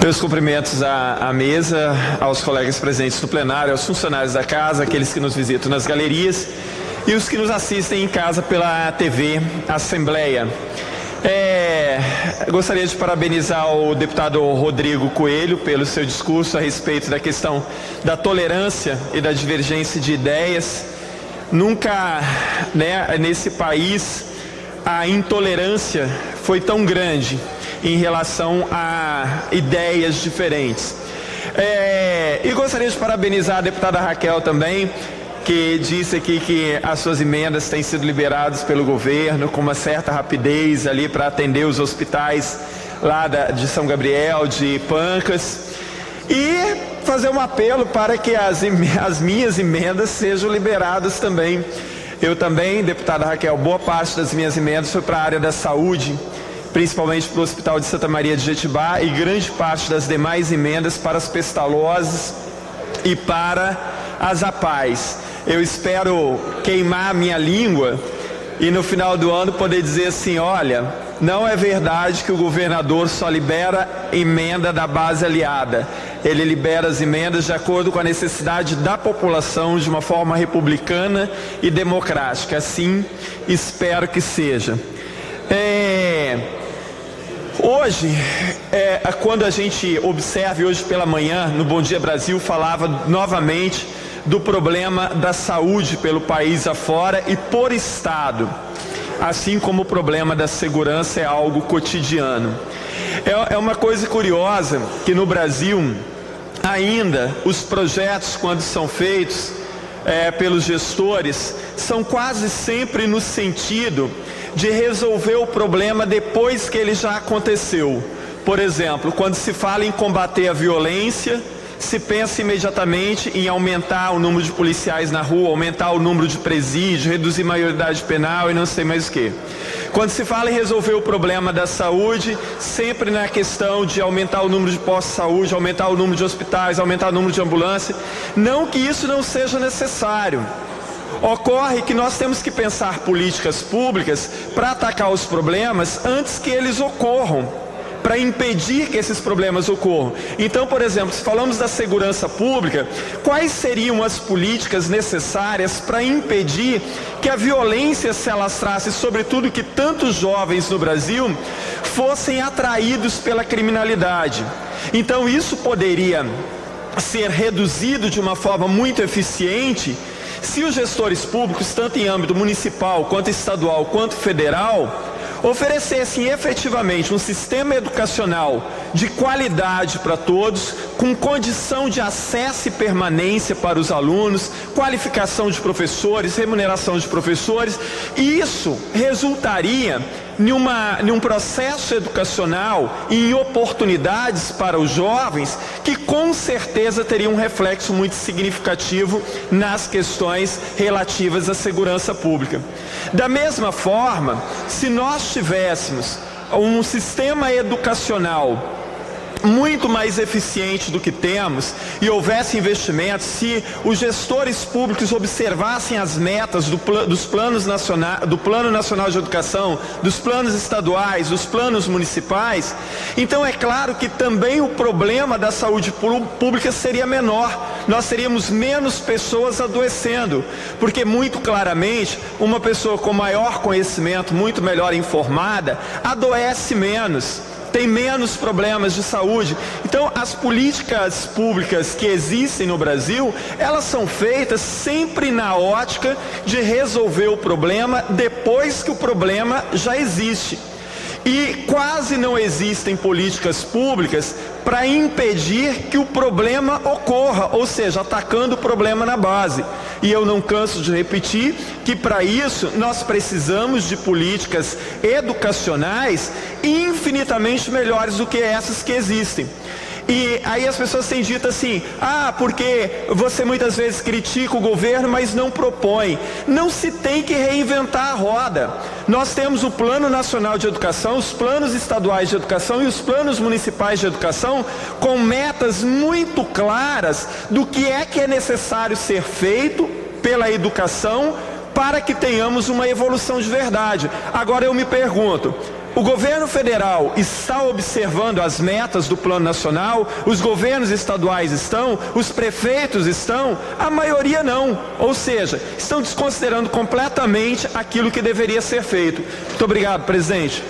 Meus cumprimentos à mesa, aos colegas presentes no plenário, aos funcionários da casa, aqueles que nos visitam nas galerias e os que nos assistem em casa pela TV Assembleia. Gostaria de parabenizar o deputado Rodrigo Coelho pelo seu discurso a respeito da questão da tolerância e da divergência de ideias. Nunca, nesse país, a intolerância foi tão grande em relação a ideias diferentes. E gostaria de parabenizar a deputada Raquel também, que disse aqui que as suas emendas têm sido liberadas pelo governo com uma certa rapidez ali para atender os hospitais lá de São Gabriel, de Pancas, e fazer um apelo para que as minhas emendas sejam liberadas também. Eu também, deputada Raquel, boa parte das minhas emendas foi para a área da saúde, principalmente para o Hospital de Santa Maria de Jetibá, e grande parte das demais emendas para as pestalozes e para as APAES. Eu espero queimar a minha língua e no final do ano poder dizer assim: olha, não é verdade que o governador só libera emenda da base aliada. Ele libera as emendas de acordo com a necessidade da população, de uma forma republicana e democrática. Assim, espero que seja. Hoje, quando a gente observa, hoje pela manhã, no Bom Dia Brasil, falava novamente do problema da saúde pelo país afora e por estado, assim como o problema da segurança é algo cotidiano. É uma coisa curiosa que no Brasil, ainda, os projetos, quando são feitos pelos gestores, são quase sempre no sentido de resolver o problema depois que ele já aconteceu. Por exemplo, quando se fala em combater a violência, se pensa imediatamente em aumentar o número de policiais na rua, aumentar o número de presídios, reduzir a maioridade penal e não sei mais o que. Quando se fala em resolver o problema da saúde, sempre na questão de aumentar o número de postos de saúde, aumentar o número de hospitais, aumentar o número de ambulâncias. Não que isso não seja necessário. Ocorre que nós temos que pensar políticas públicas para atacar os problemas antes que eles ocorram, para impedir que esses problemas ocorram. Então, por exemplo, se falamos da segurança pública, quais seriam as políticas necessárias para impedir que a violência se alastrasse, sobretudo que tantos jovens no Brasil fossem atraídos pela criminalidade? Então, isso poderia ser reduzido de uma forma muito eficiente se os gestores públicos, tanto em âmbito municipal, quanto estadual, quanto federal, oferecessem efetivamente um sistema educacional de qualidade para todos, com condição de acesso e permanência para os alunos, qualificação de professores, remuneração de professores, e isso resultaria em um processo educacional e em oportunidades para os jovens que com certeza teriam um reflexo muito significativo nas questões relativas à segurança pública. Da mesma forma, se nós tivéssemos um sistema educacional muito mais eficiente do que temos e houvesse investimentos, se os gestores públicos observassem as metas do Plano Nacional de Educação, dos planos estaduais, dos planos municipais, então é claro que também o problema da saúde pública seria menor. Nós teríamos menos pessoas adoecendo, porque muito claramente uma pessoa com maior conhecimento, muito melhor informada, adoece menos, tem menos problemas de saúde. Então, as políticas públicas que existem no Brasil, elas são feitas sempre na ótica de resolver o problema depois que o problema já existe. E quase não existem políticas públicas para impedir que o problema ocorra, ou seja, atacando o problema na base. E eu não canso de repetir que para isso nós precisamos de políticas educacionais infinitamente melhores do que essas que existem. E aí as pessoas têm dito assim: porque você muitas vezes critica o governo, mas não propõe. Não se tem que reinventar a roda. Nós temos o Plano Nacional de Educação, os planos estaduais de educação e os planos municipais de educação com metas muito claras do que é necessário ser feito pela educação para que tenhamos uma evolução de verdade. Agora eu me pergunto, o governo federal está observando as metas do Plano Nacional, os governos estaduais estão, os prefeitos estão, a maioria não. Ou seja, estão desconsiderando completamente aquilo que deveria ser feito. Muito obrigado, presidente.